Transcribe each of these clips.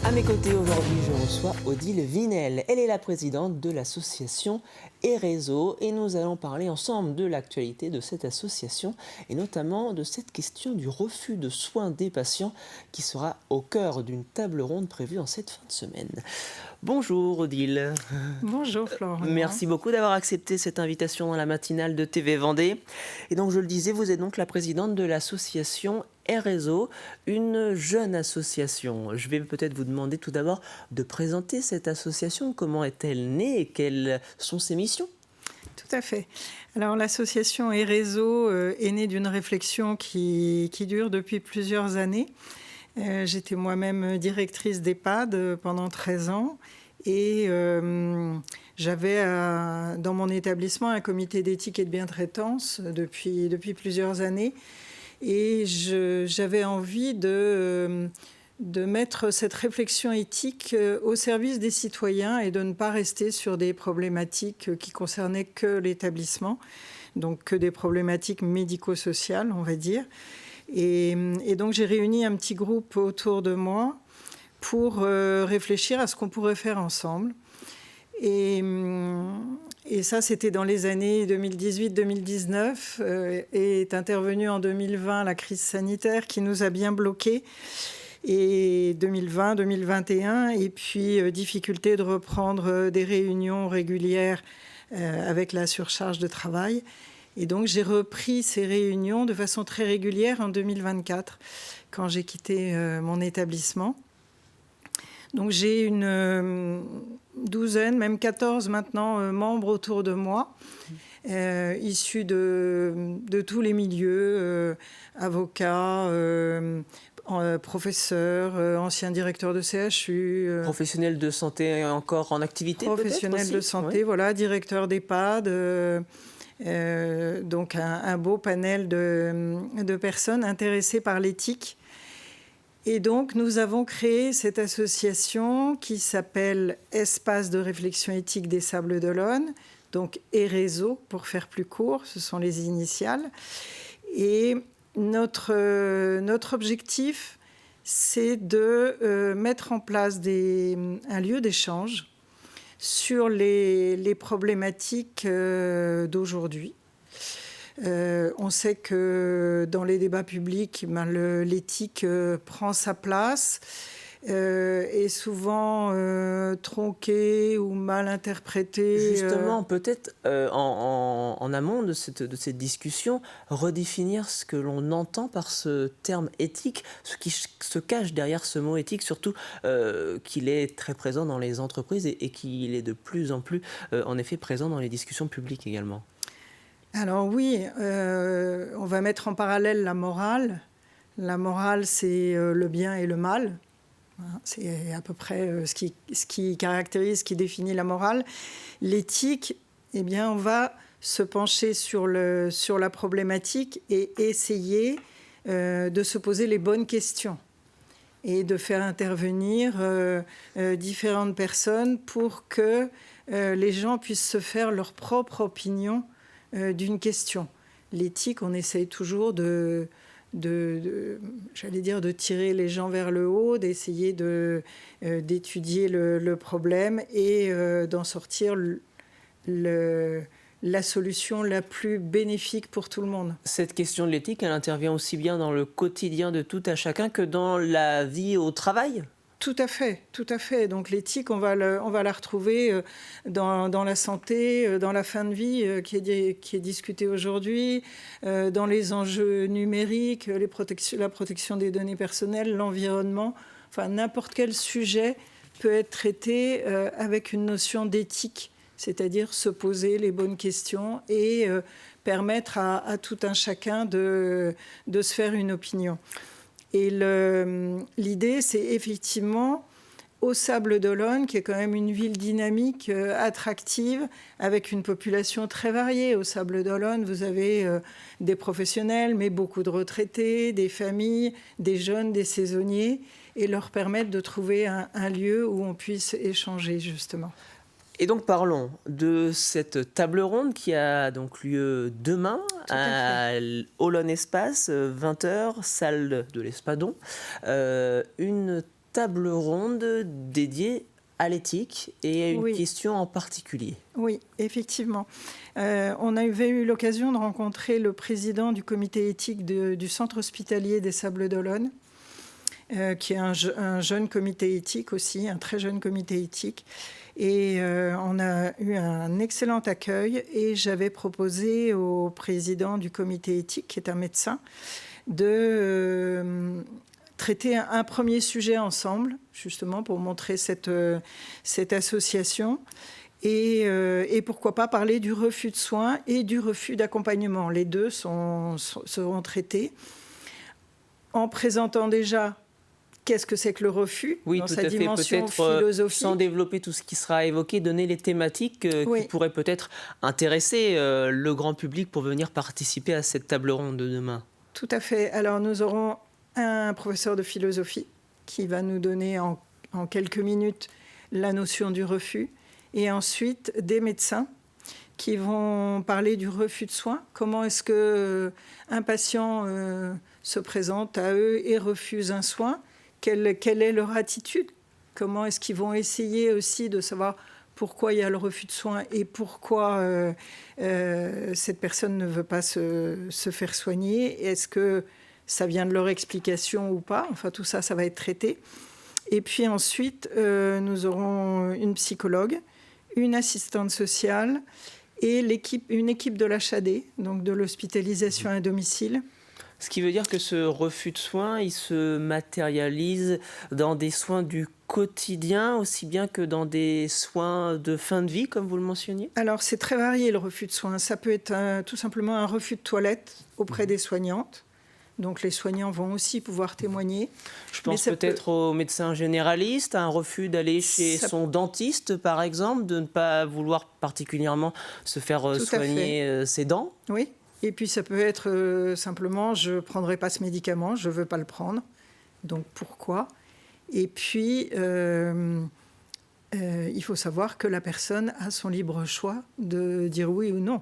À mes côtés aujourd'hui, je reçois Odile Vinel. Elle est la présidente de l'association Erezo et nous allons parler ensemble de l'actualité de cette association et notamment de cette question du refus de soins des patients qui sera au cœur d'une table ronde prévue en cette fin de semaine. Bonjour Odile. Bonjour Florent. Merci beaucoup d'avoir accepté cette invitation dans la matinale de TV Vendée. Et donc je le disais, vous êtes donc la présidente de l'association Erezo, une jeune association. Je vais peut-être vous demander tout d'abord de présenter cette association. Comment est-elle née et quelles sont ses missions ? Tout à fait. Alors l'association Erezo est née d'une réflexion qui dure depuis plusieurs années. J'étais moi-même directrice d'EHPAD pendant 13 ans et j'avais dans mon établissement un comité d'éthique et de bientraitance depuis plusieurs années. Et j'avais envie de mettre cette réflexion éthique au service des citoyens et de ne pas rester sur des problématiques qui concernaient que l'établissement, donc que des problématiques médico-sociales, on va dire. Et donc j'ai réuni un petit groupe autour de moi pour réfléchir à ce qu'on pourrait faire ensemble. Et ça, c'était dans les années 2018-2019. Est intervenue en 2020 la crise sanitaire qui nous a bien bloqués. Et 2020-2021, et puis difficulté de reprendre des réunions régulières avec la surcharge de travail. Et donc j'ai repris ces réunions de façon très régulière en 2024, quand j'ai quitté mon établissement. Donc j'ai une douzaine, même 14 maintenant, membres autour de moi, issus de tous les milieux, avocats, professeurs, anciens directeurs de CHU. Professionnels de santé encore en activité professionnels de santé, oui. Voilà, directeurs d'EHPAD. Donc un beau panel de personnes intéressées par l'éthique. Et donc, nous avons créé cette association qui s'appelle Espace de réflexion éthique des Sables d'Olonne, donc Erezo, pour faire plus court, ce sont les initiales. Et notre objectif, c'est de mettre en place un lieu d'échange sur les problématiques d'aujourd'hui. On sait que dans les débats publics, l'éthique prend sa place, est souvent tronquée ou mal interprétée. Justement, peut-être en amont de cette discussion, redéfinir ce que l'on entend par ce terme éthique, ce qui se cache derrière ce mot éthique, surtout qu'il est très présent dans les entreprises et qu'il est de plus en plus, en effet, présent dans les discussions publiques également. Alors oui, on va mettre en parallèle la morale. La morale, c'est le bien et le mal. C'est à peu près ce qui caractérise, ce qui définit la morale. L'éthique, eh bien, on va se pencher sur la problématique et essayer de se poser les bonnes questions et de faire intervenir différentes personnes pour que les gens puissent se faire leur propre opinion d'une question. L'éthique, on essaye toujours j'allais dire, de tirer les gens vers le haut, d'essayer d'étudier le problème et d'en sortir la solution la plus bénéfique pour tout le monde. Cette question de l'éthique, elle intervient aussi bien dans le quotidien de tout à chacun que dans la vie au travail ? Tout à fait, tout à fait. Donc l'éthique, on va la retrouver dans la santé, dans la fin de vie qui est discutée aujourd'hui, dans les enjeux numériques, la protection des données personnelles, l'environnement. Enfin, n'importe quel sujet peut être traité avec une notion d'éthique, c'est-à-dire se poser les bonnes questions et permettre à tout un chacun de se faire une opinion. Et l'idée, c'est effectivement aux Sables d'Olonne, qui est quand même une ville dynamique, attractive, avec une population très variée. Aux Sables d'Olonne, vous avez des professionnels, mais beaucoup de retraités, des familles, des jeunes, des saisonniers, et leur permettre de trouver un lieu où on puisse échanger, justement. Et donc parlons de cette table ronde qui a donc lieu demain à Olonne Espace, 20h, salle de l'Espadon. Une table ronde dédiée à l'éthique et à une question en particulier. Oui, effectivement. On avait eu l'occasion de rencontrer le président du comité éthique du centre hospitalier des Sables d'Olonne, qui est un jeune comité éthique aussi, un très jeune comité éthique. Et on a eu un excellent accueil et j'avais proposé au président du comité éthique, qui est un médecin, de traiter un premier sujet ensemble, justement pour montrer cette association. Et pourquoi pas parler du refus de soins et du refus d'accompagnement. Les deux seront traités en présentant déjà qu'est-ce que c'est que le refus dans sa dimension philosophique. Sans développer tout ce qui sera évoqué, donner les thématiques qui pourraient peut-être intéresser le grand public pour venir participer à cette table ronde de demain. Tout à fait. Alors nous aurons un professeur de philosophie qui va nous donner en quelques minutes la notion du refus. Et ensuite, des médecins qui vont parler du refus de soins. Comment est-ce qu'un patient se présente à eux et refuse un soin ? Quelle est leur attitude ? Comment est-ce qu'ils vont essayer aussi de savoir pourquoi il y a le refus de soins et pourquoi cette personne ne veut pas se faire soigner ? Est-ce que ça vient de leur explication ou pas ? Enfin, tout ça, ça va être traité. Et puis ensuite, nous aurons une psychologue, une assistante sociale et une équipe de l'HAD, donc de l'hospitalisation à domicile. Ce qui veut dire que ce refus de soins, il se matérialise dans des soins du quotidien, aussi bien que dans des soins de fin de vie, comme vous le mentionniez ? Alors, c'est très varié, le refus de soins. Ça peut être tout simplement un refus de toilette auprès des soignantes. Donc les soignants vont aussi pouvoir témoigner. Je pense peut-être aux médecins généralistes, un refus d'aller chez son dentiste, par exemple, de ne pas vouloir particulièrement se faire soigner ses dents. Oui, et puis ça peut être simplement, je ne prendrai pas ce médicament, je ne veux pas le prendre. Donc pourquoi ? Et puis, il faut savoir que la personne a son libre choix de dire oui ou non.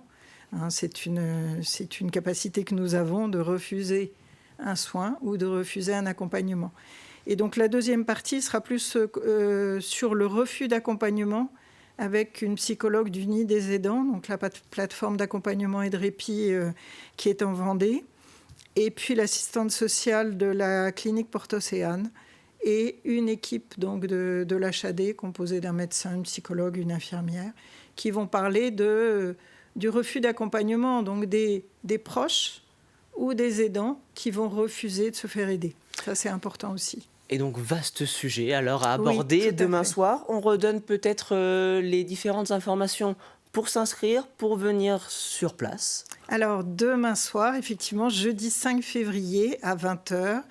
Hein, c'est une capacité que nous avons de refuser un soin ou de refuser un accompagnement. Et donc la deuxième partie sera plus sur le refus d'accompagnement avec une psychologue du Nid des aidants, donc la plateforme d'accompagnement et de répit qui est en Vendée, et puis l'assistante sociale de la clinique Porte-Océane et une équipe donc de l'HAD composée d'un médecin, une psychologue, une infirmière, qui vont parler du refus d'accompagnement, donc des proches ou des aidants qui vont refuser de se faire aider. Ça, c'est important aussi. Et donc, vaste sujet alors à aborder demain soir. On redonne peut-être les différentes informations pour s'inscrire, pour venir sur place. Alors, demain soir, effectivement, jeudi 5 février à 20h,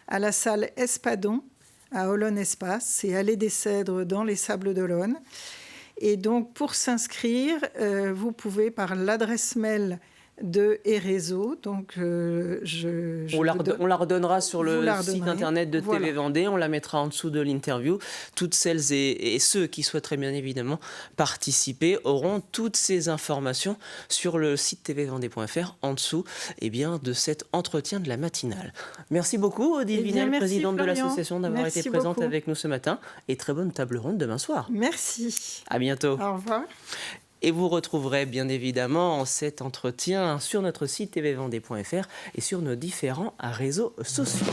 à la salle Espadon, à Olonne-Espace, c'est Allée des Cèdres dans les Sables d'Olonne. Et donc, pour s'inscrire, vous pouvez par l'adresse mail de Erezo. Donc, on la redonnera sur le site internet de TV Vendée. On la mettra en dessous de l'interview. Toutes celles et ceux qui souhaiteraient bien évidemment participer auront toutes ces informations sur le site tvvendée.fr en dessous de cet entretien de la matinale. Merci beaucoup Odile Vinel, présidente de l'association, d'avoir été présente avec nous ce matin. Et très bonne table ronde demain soir. Merci. À bientôt. Au revoir. Et vous retrouverez bien évidemment cet entretien sur notre site tvvendée.fr et sur nos différents réseaux sociaux.